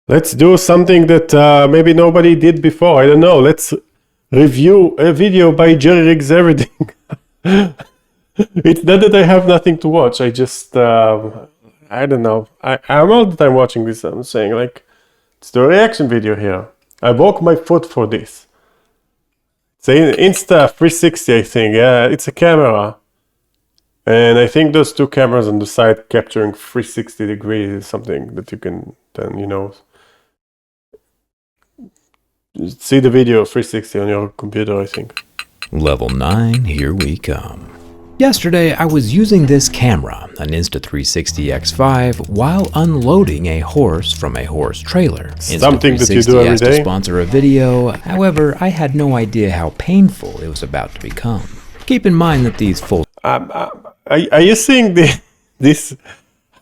Let's do something that maybe nobody did before. I don't know. Let's review a video by JerryRigEverything. It's not that I have nothing to watch. I just, I don't know. I'm all the time watching this. I'm saying, like, it's the reaction video here. I broke my foot for this. It's an Insta 360, I think. Yeah, it's a camera. And I think those two cameras on the side capturing 360 degrees is something that you can then, see the video 360 on your computer, I think. Level 9, here we come. Yesterday, I was using this camera, an Insta360 X5, while unloading a horse from a horse trailer. Something that you do every day. To sponsor a video, however, I had no idea how painful it was about to become. Keep in mind that these full... Are you seeing this?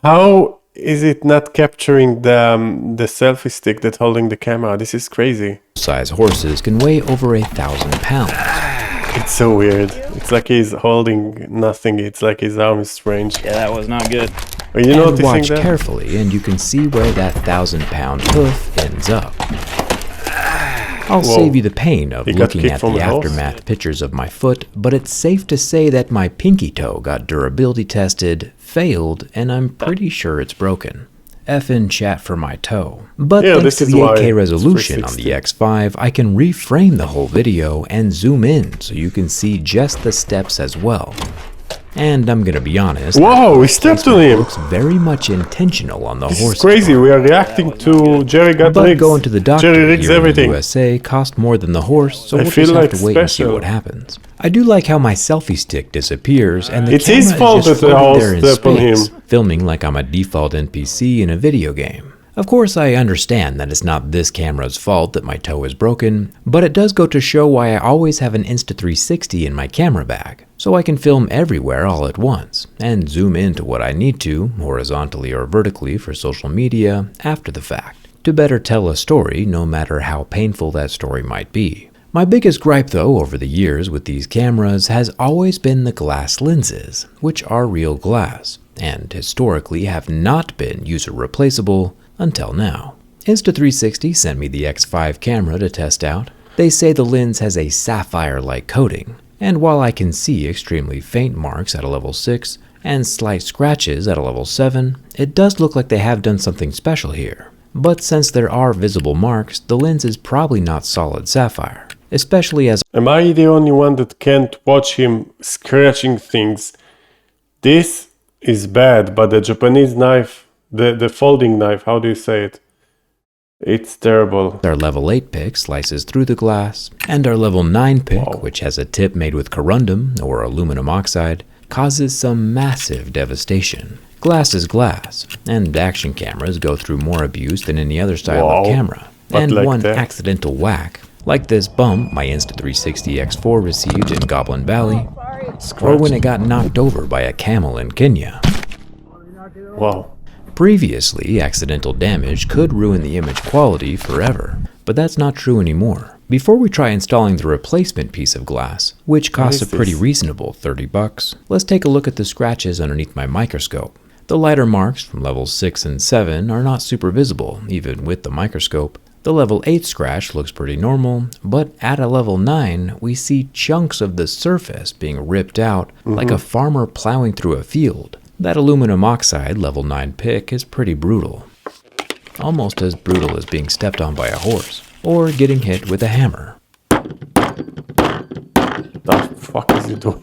How is it not capturing the selfie stick that's holding the camera? This is crazy. Size horses can weigh over 1,000 pounds. It's so weird. It's like he's holding nothing. It's like his arm is strange. Yeah, that was not good. Are you noticing watch that? Carefully, and you can see where that 1,000-pound hoof ends up. I'll save you the pain of looking at the aftermath pictures of my foot, but it's safe to say that my pinky toe got durability tested, failed, and I'm pretty sure it's broken. F in chat for my toe. But thanks to the 8K resolution on the X5, I can reframe the whole video and zoom in so you can see just the steps as well. And I'm gonna be honest, whoa, we stepped on him. Looks very much intentional on the horse. This is crazy. We are reacting to Jerry got but rigs. going to the doctor Jerry rigs here everything. in the USA cost more than the horse, so we'll just have to wait and see what happens. I do like how my selfie stick disappears and the camera his fault is just that floating there in step on him. space, filming like I'm a default NPC in a video game. Of course, I understand that it's not this camera's fault that my toe is broken, but it does go to show why I always have an Insta360 in my camera bag, so I can film everywhere all at once, and zoom into what I need to, horizontally or vertically for social media, after the fact, to better tell a story no matter how painful that story might be. My biggest gripe though over the years with these cameras has always been the glass lenses, which are real glass, and historically have not been user replaceable until now. Insta360 sent me the X5 camera to test out. They say the lens has a sapphire-like coating, and while I can see extremely faint marks at a level 6 and slight scratches at a level 7, it does look like they have done something special here. But since there are visible marks, the lens is probably not solid sapphire, especially as... Am I the only one that can't watch him scratching things? This is bad, but the Japanese knife, the folding knife, how do you say it? It's terrible. Our level 8 pick slices through the glass, and our level 9 pick, which has a tip made with corundum or aluminum oxide, causes some massive devastation. Glass is glass, and action cameras go through more abuse than any other style of camera. And like one accidental whack, like this bump my Insta360 X4 received in Goblin Valley, or when it got knocked over by a camel in Kenya. Wow. Previously, accidental damage could ruin the image quality forever, but that's not true anymore. Before we try installing the replacement piece of glass, which costs a pretty reasonable $30, let's take a look at the scratches underneath my microscope. The lighter marks from levels 6 and 7 are not super visible, even with the microscope. The level 8 scratch looks pretty normal, but at a level 9, we see chunks of the surface being ripped out like a farmer plowing through a field. That aluminum oxide level 9 pick is pretty brutal. Almost as brutal as being stepped on by a horse, or getting hit with a hammer. The fuck is he doing?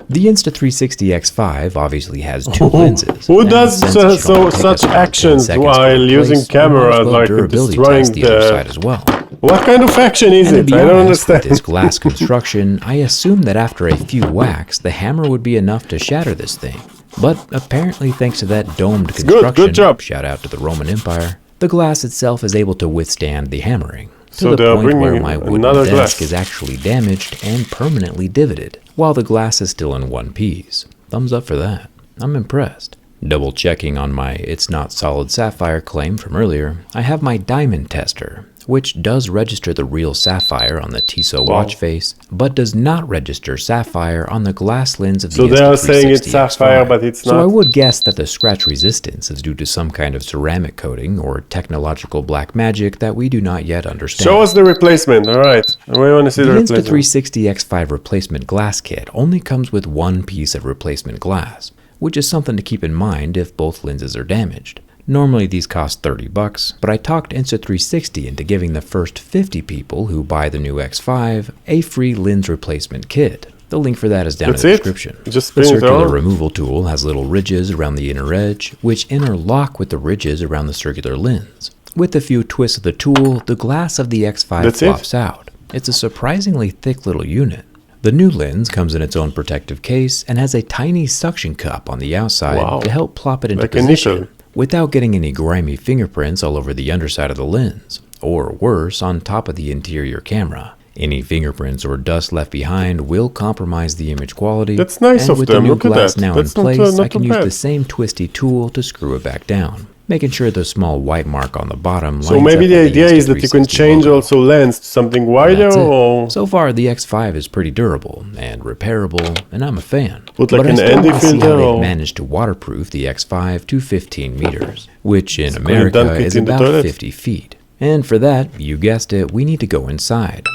The Insta360 X5 obviously has two lenses. Who does such actions while using camera, like destroying the other side as well? What kind of action is it? I don't understand. With this glass construction, I assumed that after a few whacks, the hammer would be enough to shatter this thing. But apparently, thanks to that domed construction, good job. Shout out to the Roman Empire, the glass itself is able to withstand the hammering. So to the point where my wooden desk is actually damaged and permanently divoted, while the glass is still in one piece. Thumbs up for that. I'm impressed. Double checking on my "it's not solid sapphire" claim from earlier, I have my diamond tester, which does register the real sapphire on the Tissot watch face, but does not register sapphire on the glass lens of the So they are saying it's Insta360 sapphire, X5. but it's So I not. would guess that the scratch resistance is due to some kind of ceramic coating or technological black magic that we do not yet understand. Show us the replacement, alright. We want to see the The replacement. Insta360 X5 replacement glass kit only comes with one piece of replacement glass, which is something to keep in mind if both lenses are damaged. Normally these cost $30, but I talked Insta360 into giving the first 50 people who buy the new X5 a free lens replacement kit. The link for that is down That's in the it? description. Just The spin it circular on? removal tool has little ridges around the inner edge, which interlock with the ridges around the circular lens. With a few twists of the tool, the glass of the X5 That's flops out. It's a surprisingly thick little unit. The new lens comes in its own protective case and has a tiny suction cup on the outside Wow. to help plop it into Like a position nipple. without getting any grimy fingerprints all over the underside of the lens, or worse, on top of the interior camera. Any fingerprints or dust left behind will compromise the image quality. That's nice and of with them. the new Look at glass that. now That's in not, place, not I can too use bad. the same twisty tool to screw it back down, making sure the small white mark on the bottom So lines maybe up the with idea is that you can Insta360 change logo. also lens to something wider, That's it. or So far, the X5 is pretty durable and repairable, and I'm a fan. Put like but an I still Andy want to see filter how they've or- managed to waterproof the X5 to 15 meters, which in gonna America dunk it is in the about toilet. 50 feet. And for that, you guessed it, we need to go inside.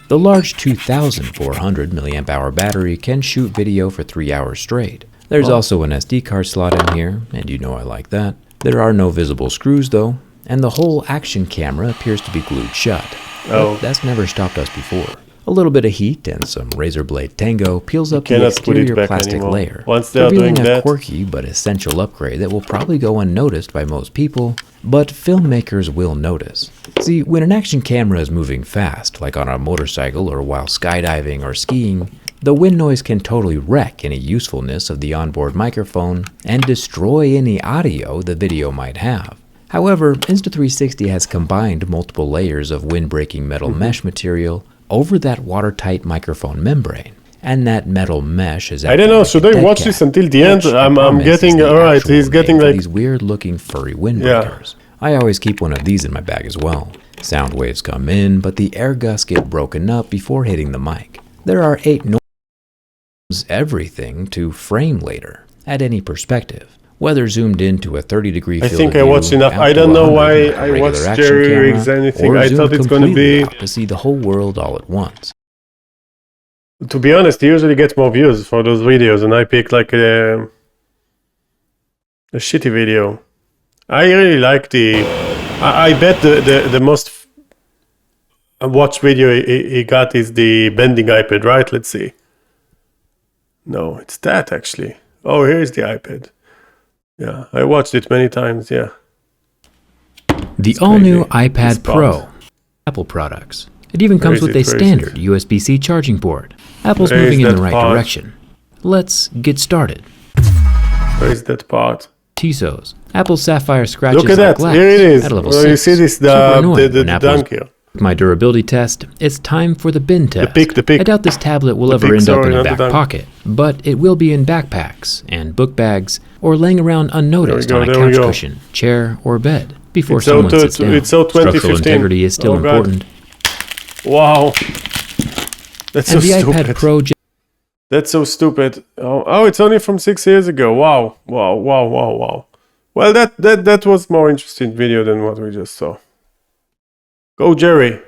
The large 2,400 mAh battery can shoot video for 3 hours straight. There's also an SD card slot in here, and you know I like that. There are no visible screws though, and the whole action camera appears to be glued shut. Oh. But that's never stopped us before. A little bit of heat and some razor blade tango peels up the cannot put it exterior back plastic anymore. layer, Once they are revealing doing a that- quirky but essential upgrade that will probably go unnoticed by most people, but filmmakers will notice. See, when an action camera is moving fast, like on a motorcycle or while skydiving or skiing, the wind noise can totally wreck any usefulness of the onboard microphone and destroy any audio the video might have. However, Insta360 has combined multiple layers of wind-breaking metal mesh material over that watertight microphone membrane. And that metal mesh is I don't know, should I watch this until the end? I'm getting, alright, he's getting like, these weird-looking furry windbreakers. I always keep one of these in my bag as well. Sound waves come in, but the air gusts get broken up before hitting the mic. There are 8 noises, everything to frame later, at any perspective. Whether zoomed into a 30-degree I field think of I view, watched enough. out I to don't know 100 why with a I regular watched action JerryRig's camera, anything. or I zoomed thought it's gonna completely be- out to see the whole world all at once. to be honest, he usually gets more views for those videos, and I picked like a shitty video. I really like the, I bet the most watched video he got is the bending iPad, right? Let's see. No, it's that actually. Oh, here's the iPad. Yeah, I watched it many times, yeah. The It's all-new crazy. iPad It's Pro, bombed. Apple products. It even Where comes is with it? a Where is standard it? USB-C charging port. Apple's Where is moving in the that right part? direction. Let's get started. Where is that part? Tissot's. Apple Sapphire scratches Look at like that. glass Here it is. at level Well, 6. you see this, Super annoying the when Apple's dunk here. my durability test. It's time for the bin test. the pick. I doubt this tablet will The ever pick, end up sorry, in a not the back dunk. pocket, but it will be in backpacks and book bags or laying around unnoticed There we on a go, there we couch go. cushion, chair, or bed before It's so someone to- sits down. it's so Structural 2015. integrity is still Oh, God. important. Wow. That's so And the stupid. iPad Pro That's so stupid. Oh, it's only from 6 years ago. Wow. Well, that was more interesting video than what we just saw. Go, Jerry.